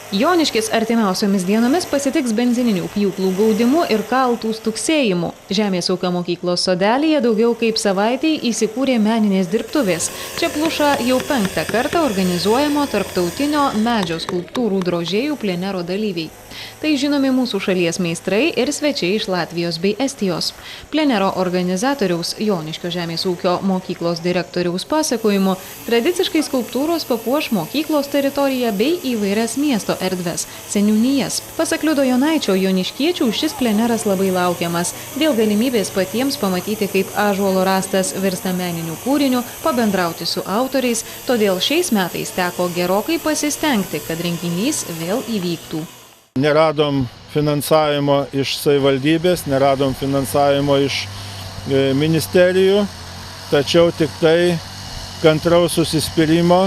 Joniškis artimiausiomis dienomis pasitiks benzininių pjūklų gaudimu ir kaltų stuksėjimu. Žemės ūkio mokyklos sodelyje daugiau kaip savaitei įsikūrė meninės dirbtuvės. Čia pluša jau 5. kartą organizuojamo tarptautinio medžio skulptūrų drožėjų plenero dalyviai. Tai žinomi mūsų šalies meistrai ir svečiai iš Latvijos bei Estijos. Plenero organizatoriaus Joniškio žemės ūkio mokyklos direktoriaus pasakojimu, tradiciškai skulptūros papuoš mokyklos teritoriją bei įvairias miesto erdves, seniūnijas. Pasak Liudo Jonaičio, joniškiečių šis pleneras labai laukiamas, dėl galimybės patiems pamatyti, kaip ąžuolo rastas virsta meniniu kūriniu, pabendrauti su autoriais, todėl šiais metais teko gerokai pasistengti, kad renginys vėl įvyktų. Neradom finansavimo iš savivaldybės, neradom finansavimo iš ministerijų, tačiau tik tai kantraus susispyrimo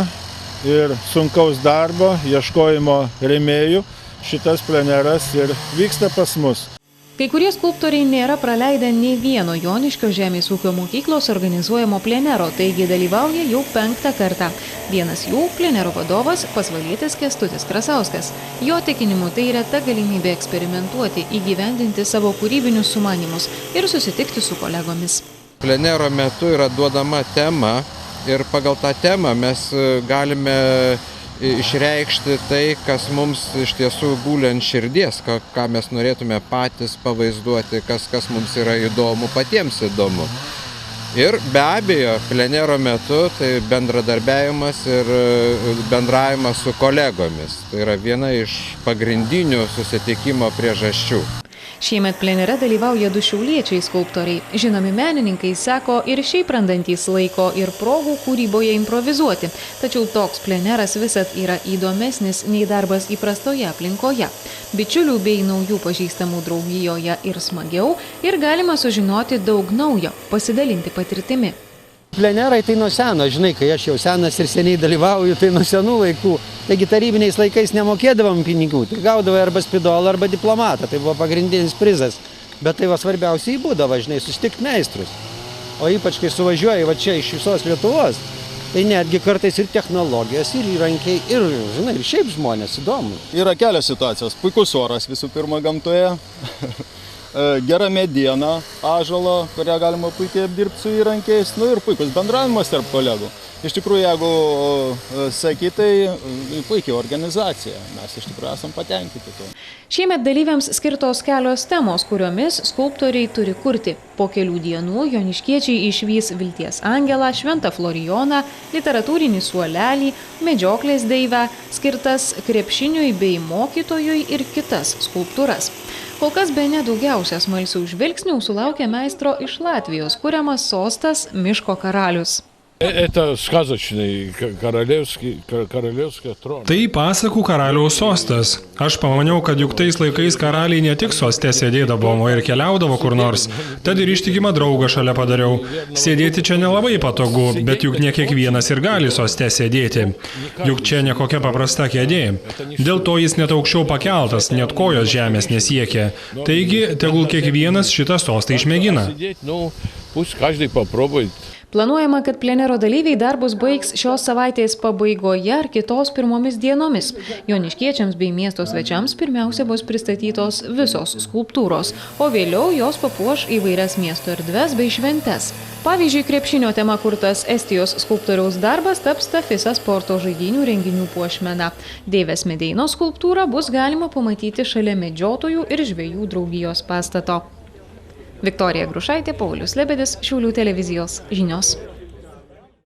ir sunkaus darbo, ieškojimo rėmėjų šitas pleneras ir vyksta pas mus. Kai kurie skulptoriai nėra praleidę nei vieno Joniškio žemės ūkio mokyklos organizuojamo plenero, taigi dalyvauja jau 5. kartą. Vienas jų – plenero vadovas, pasvalietis Kęstutis Krasauskas. Jo tikinimu tai reta galimybė eksperimentuoti, įgyvendinti savo kūrybinius sumanymus ir susitikti su kolegomis. Plenero metu yra duodama tema ir pagal tą temą mes galime išreikšti tai, kas mums iš tiesų guli ant širdies, ką mes norėtume patys pavaizduoti, kas mums yra įdomu, patiems įdomu. Ir be abejo, plenero metu tai bendradarbiavimas ir bendravimas su kolegomis. Tai yra viena iš pagrindinių susitikimo priežasčių. Šiemet plenere dalyvauja 2 šiauliečiai skulptoriai. Žinomi menininkai sako ir šiaip randantys laiko ir progų kūryboje improvizuoti. Tačiau toks pleneras visad yra įdomesnis nei darbas įprastoje aplinkoje. Bičiulių bei naujų pažįstamų draugijoje ir smagiau, ir galima sužinoti daug naujo, pasidalinti patirtimi. Plenerai tai nuo seno, žinai, kai aš jau senas ir seniai dalyvauju, tai nuo senų laikų. Taigi tarybiniais laikais nemokėdavom pinigų, tai gaudavai arba spidolą, arba diplomatą, tai buvo pagrindinis prizas. Bet tai svarbiausiai būdavo, žinai, susitikti meistrus. O ypač, kai suvažiuoji va čia iš visos Lietuvos, tai netgi kartais ir technologijos, ir įrankiai, ir, žinai, ir šiaip žmonės įdomu. Yra kelios situacijos. Puikus oras visų pirma gamtoje. Gera mediena, ąžuolo, kurią galima puikiai apdirbti su įrankiais, ir puikus bendravimas tarp kolegų. Iš tikrųjų, jeigu sakyti, tai puikiai organizacija, mes iš tikrųjų esam patenkinti tuo. Šiemet dalyviams skirtos kelios temos, kuriomis skulptoriai turi kurti. Po kelių dienų joniškiečiai išvys Vilties angelą, Šventą Florijoną, literatūrinį suolelį, medžioklės deivę, skirtas krepšiniui bei mokytojui ir kitas skulptūras. Kol kas bene daugiausia smalsių žvilgsnių sulaukė meistro iš Latvijos, kuriamas sostas Miško karalius. Tai pasakų karaliaus sostas. Aš pamaniau, kad juk tais laikais karaliai ne tik soste sėdėdavo, o ir keliaudavo kur nors. Tad ir ištikimą draugą šalia padariau. Sėdėti čia nelabai patogu, bet juk ne kiekvienas ir gali soste sėdėti. Juk čia ne kokia paprasta kėdė. Dėl to jis net aukščiau pakeltas, net kojos žemės nesiekia. Taigi, tegul kiekvienas šitą sostą išmėgina. Planuojama, kad plenero dalyviai darbus baigs šios savaitės pabaigoje ar kitos pirmomis dienomis. Joniškiečiams bei miesto svečiams pirmiausia bus pristatytos visos skulptūros, o vėliau jos papuoš įvairias miesto erdves bei šventes. Pavyzdžiui, krepšinio tema kurtas Estijos skulptoriaus darbas taps Tafisa sporto žaidynių renginių puošmena. Deivės Medeinos skulptūrą bus galima pamatyti šalia medžiotojų ir žvejų draugijos pastato. Viktorija Grušaitė, Paulius Lebedis, Šiaulių televizijos žinios.